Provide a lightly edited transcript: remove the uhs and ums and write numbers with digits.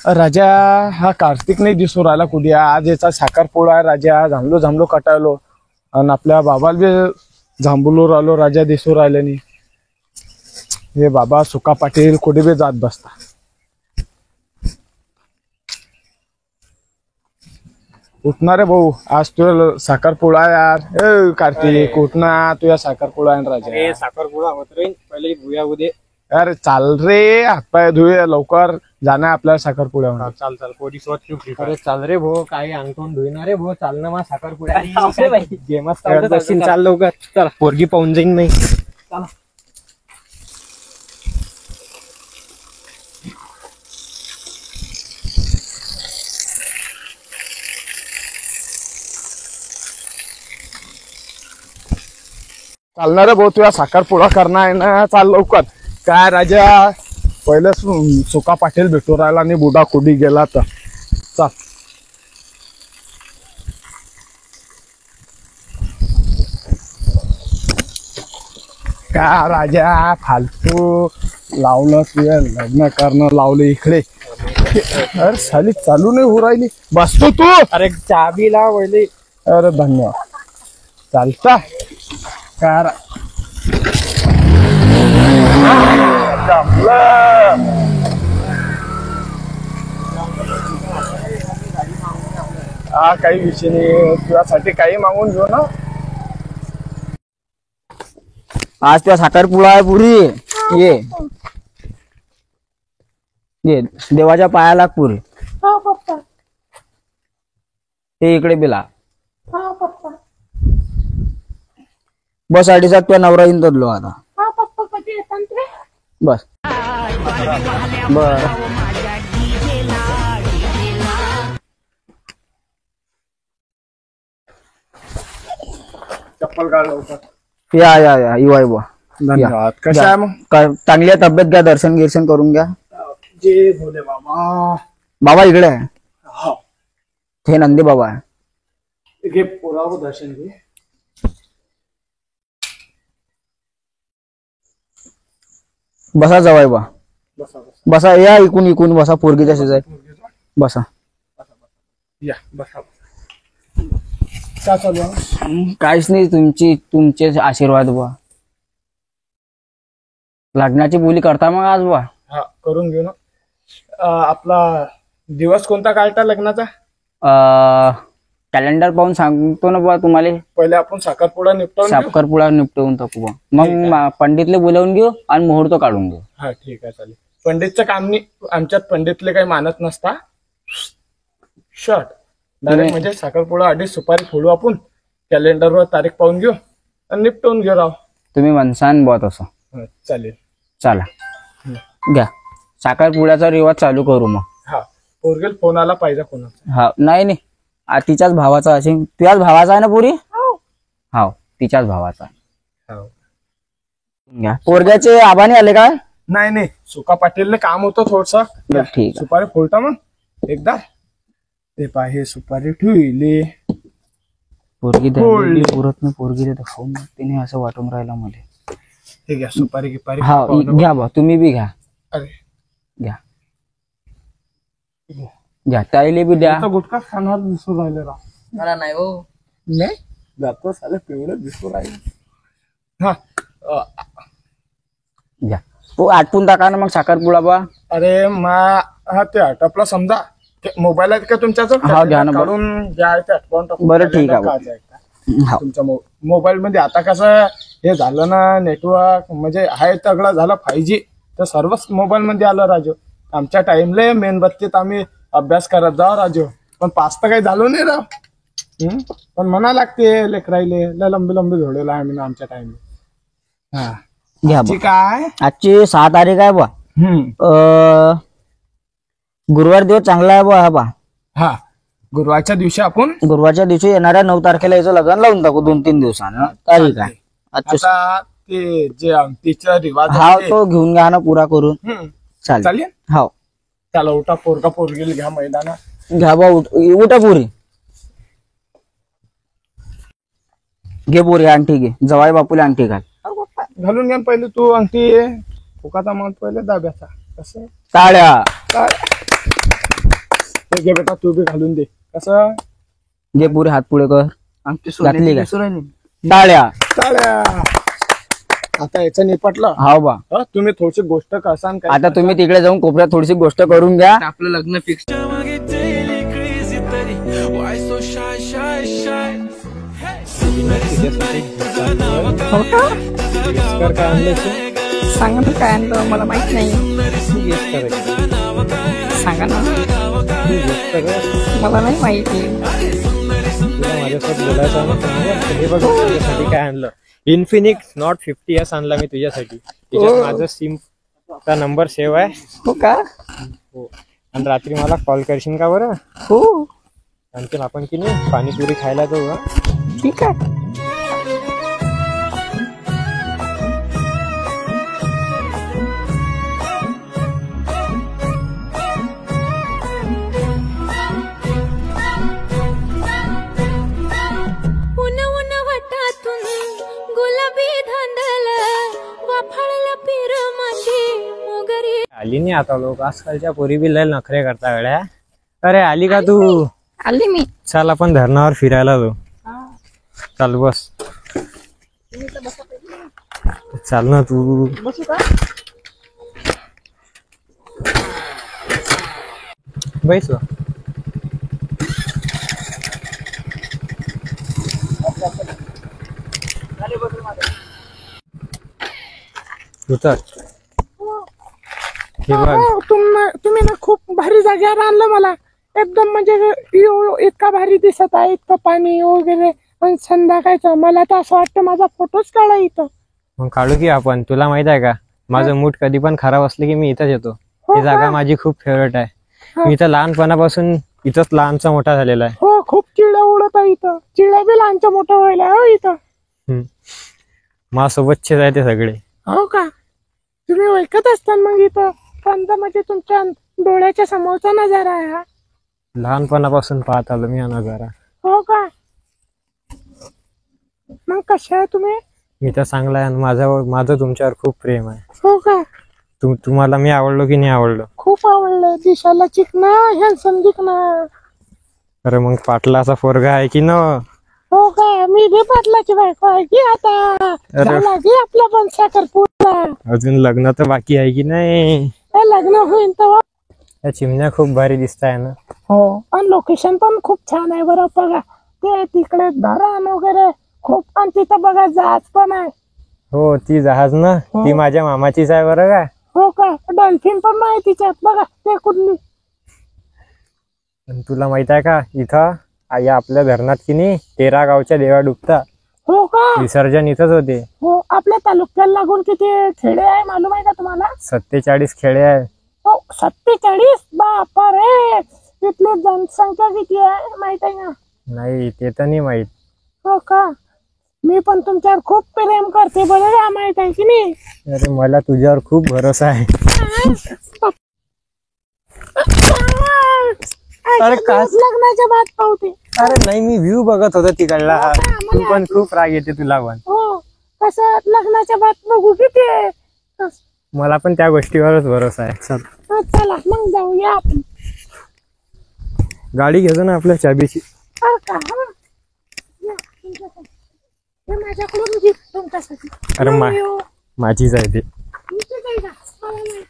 राजा हा कार्तिक नाही दिसू राहिला कुठे. आज याचा साखरपुडा आहे राजा. झांबलो झांबलो कटायलो आणि आपल्या बाबाला बी झांबलो राहिलो राजा दिसू राहिले नाही. हे बाबा सुका पाटील कुठे बी जात बसता. उठणार रे भाऊ, आज तुझा साखरपुडा यार. ए कार्तिक उठना, तुझा साखरपुडा आहे राजा. साखरपुडा होत रे, पहिले भुया उदे. अरे चाल रे, हातपाय धुये लवकर जाणार आपल्याला साखरपुड्यावर. चाल चाल पोरी स्वच्छ. अरे चाल रे भाऊ, काही अंगठून धुईना रे भाऊ. चाल ना मग साखरपुड्या गेमच चाल लवकर. चला पोरगी पाहून जाईन नाही. चला चालणार रे भाऊ, तुझा साखरपुडा करणार आहे ना. चाल लवकर. काय राजा पहिले सुका पाटील भेटू राहिला आणि बुडा कुडी गेला तर. चाल का राजा फालतू लावलं तुझ्या लग्न करणं लावलं इकडे. अरे साली चालू नाही हो राहिली. बसतो तू. अरे चाबी लाव पहिले. अरे धन्यवाद. चालता काय हा काही विषय नाही. तुझ्यासाठी काही मागून घेऊ ना. आज त्या साखरपुडा आहे पुरी. ये ये देवाच्या पायाला पुरी. हे इकडे बिला बस. अडीचा तुझ्या नवरा येऊन तदलो आता. बस बर. चप्पल काढ लवकर. या या या युवाई बुवा. धन्यवाद. कशा आहे मग? चांगली आहे तब्येत. घ्या दर्शन गिर्शन करून घ्या. जय भोले बाबा. बाबा इकडे आहे. हा हे नंदी बाबा आहे. घे पोरावं दर्शन घे. बसा जवाई बा. बसा बसा बसा. या इकून इकून बसा. पोरगीच्या शेजारी बसा. या बसा. काय चालू आहे? काहीच नाही. तुमचे आशीर्वाद बा. लग्नाची बोली करता मग आज बा. हा करून घेऊ ना. आपला दिवस कोणता काढता लग्नाचा? कॅलेंडर पाहून सांगतो ना बा तुम्हाला. पहिले आपण साखरपुडा निपटवून घेऊ. साखरपुडा निपटवून टाकू बा. मग पंडितले बोलावून घेऊ आणि मुहूर्त काढून घेऊ. हा ठीक आहे चालेल. पंडितचं काम नाही. आमच्यात पंडितले काही मानत नसता. शॉर्ट डायरेक्ट म्हणजे साखरपुडा आधी सुपारी फोडू आपण. कॅलेंडरवर तारीख पाहून घेऊ आणि निपटवून घेऊ राव. तुम्ही म्हणसान बा तसं. चालेल. चला घ्या. साखरपुड्याचा रिवाज चालू करू मग. हा पोरगेल फोन आला पाहिजे कोणाचा. हा नाही नाही तिच्याच भावाचा असेल. तुझ्याच भावाचा आहे ना पुरी? हा तिच्याच भावाचा. घ्या. पोरग्याचे आबाने आले काय? नाही नाही सुका पाटीलने काम होतं थोडस. ठीक. सुपारी फोडता मग एकदा. ते पाहे सुपारी ठेवली. पोरगी पुरत नाही. पोरगी खाऊन तिने असं वाटून राहिलं मला. हे घ्या सुपारी गिपारी. हा घ्या बा. तुम्ही बी घ्या. अरे घ्या घ्या. ताईले बी द्या. गुटखा खाणार दिसू राहिले राव. मला नाही हो. नाही जातो साले पिवळं दिसू राहिले. हा घ्या. तो आटपून टाका ना मग साखरपुडा बा. अरे हा ते आटपला समजा. मोबाईल आहे का तुमच्याजवळ? हा घ्या ना. काढून घ्या ते आटवून टाकून. बरं ठीक आहे. तुमच्या मोबाईल मध्ये आता कसं हे झालं ना नेटवर्क म्हणजे आहे तगडा झाला 5G. तर सर्वच मोबाईल मध्ये आलं राजू. आमच्या टाइमले मेणबत्तीत आम्ही अभ्यास करत जाऊ राजू. पण पास तर काही झालो नाही राव. पण म्हणा लागते लेकराईले लंबी लंबी झोडेला आम्ही आमच्या टाइमले. हा घ्या काय. आजची 6 तारीख आहे बा. गुरुवार दिवस चांगला आहे बा. हा बा. हा गुरुवारच्या दिवशी आपण गुरुवारच्या दिवशी येणाऱ्या 9 तारखेला याचं लग्न लावून टाकू. 2-3 दिवसानं तारीख आहे. आता ते जे अंगठीचा रिवाज हा तो घेऊन घ्या ना पुरा करून. चालेल. हो त्याला उठा पोरगा पोरगीला घ्या मैदानात. घ्या बा. उठा पुरी. घे पोरी अंगठी घे. जवाई बापूला अंगठी घाल. घालून घ्या पहिले तू अंगठी. फुकाचा मग पहिले दाब्याचा. कसं टाळ्या. हे घे बेटा, तू बी घालून दे. कसं घे पुरे हात पुढे कर. आमची घातली का? सोन्याची टाळ्या. टाळ्या. आता याचं निपटलं. हाव बा. तुम्ही थोडीशी गोष्ट करसान काय? आता तुम्ही तिकडे जाऊन कोपऱ्यात थोडीशी गोष्ट करून घ्या. आपलं लग्न फिक्स. सांगा ना काय आणलं, मला माहित नाही. सांगा ना, मला नाही माहिती. तुला माझ्यासोबत बोलायचं ना, हे बघ तुझ्यासाठी काय आणलं. इन्फिनिक्स नॉट 50S आणला मी तुझ्यासाठी. त्याच्यात माझं सिमचा नंबर सेव्ह आहे. हो का? हो. आणि रात्री मला कॉल करशील का बरं? हो आणखी आपण की नाही पाणीपुरी खायला जाऊ. ठीक आहे. आली नाही आता लोक आजकालच्या पोरी बी लय नखरे करता गड्या. अरे आली का तू? आली मी. चल आपण धरणावर फिरायला जाऊ. चल बस. चाल ना तू. बैस. उतर. हे बघ तुम्ही ना खूप भारी जागेवर आणलं मला. एकदम म्हणजे इतका भारी दिसत आहे, इतकं पाणी वगैरे. पण संध्याकाळचं मला तर असं वाटतं माझा फोटोच काढा इथं. मग काढू की आपण. तुला माहित आहे का, माझं मूड कधी पण खराब असलं की मी इथंच येतो. ही जागा माझी खूप फेवरेट आहे. मी तर लहानपणापासून इथंच लहानचा मोठा झालेला आहे. हो, खूप चिड्या उडत आहे इथं. चिड्या बी लहानच्या मोठं व्हायला हो इथं. माझ्यासोबतचेच आहे ते सगळे. हो का? तुम्ही ओळखत असता मग इथं. पण म्हणजे तुमच्या डोळ्याच्या समोरचा नजारा आहे हा. लहानपणापासून पाहत आलो मी हा नजारा. हो का? मग कशा आहे तुम्ही? मी तर चांगला आहे आणि माझं तुमच्यावर खूप प्रेम आहे. हो का? तुम्हाला मी आवडलो की नाही आवडलो? खूप आवडलं. दिसायला चिकना, हॅन्डसम दिखना. अरे मग पाटलाचा पोरगा आहे की न? हो का? मी बी पाटलाची बायको आहे की आता. झाला की आपला पण साखरपुडा. अजून लग्न तर बाकी आहे की नाही? लग्न होईल तेव्हा. त्या चिमण्या खूप भारी दिसताय ना. हो, आणि लोकेशन पण खूप छान आहे बरं. बघा ते तिकडे धरण वगैरे खूप. आणि तिथं बघा जहाज पण आहे. हो, ती जहाज ना, ती माझ्या मामाचीच आहे बरं का. हो का? डॉल्फिन पण नाही तिच्यात. बघा ते कुठली. तुला माहित आहे का, इथं या आपल्या धरणात की नाही 13 गावच्या देवा डुबता. हो का? विसर्जन इथंच होते. हो, आपल्या तालुक्याला लागून किती खेडे आहे मालूम आहे का तुम्हाला? 47 खेडे आहे. हो, 47. बापा रे, इथली जनसंख्या किती आहे माहित आहे का? नाही, ते तर नाही माहित. हो का? मी पण तुमच्यावर खूप प्रेम करते बरं, माहित आहे की नाही? अरे मला तुझ्यावर खूप भरोसा आहे. अरे काय लग्नाच्या बाद पावते. अरे नाही, मी व्ह्यू बघत होतो तिकडला. तू पण खूप राग येते तुला पण. हो, कसं लग्नाच्या बाद बघू किती आहे. मला पण त्या गोष्टीवरच भरोसा आहे. चल चला मग जाऊया आपण. गाडी घेतो ना आपल्या चाबीची. हो का? माझ्याकडून गिफ्ट तुमच्यासाठी. अरे माझीच आहे ते. तुमचं काही का? मला नाही.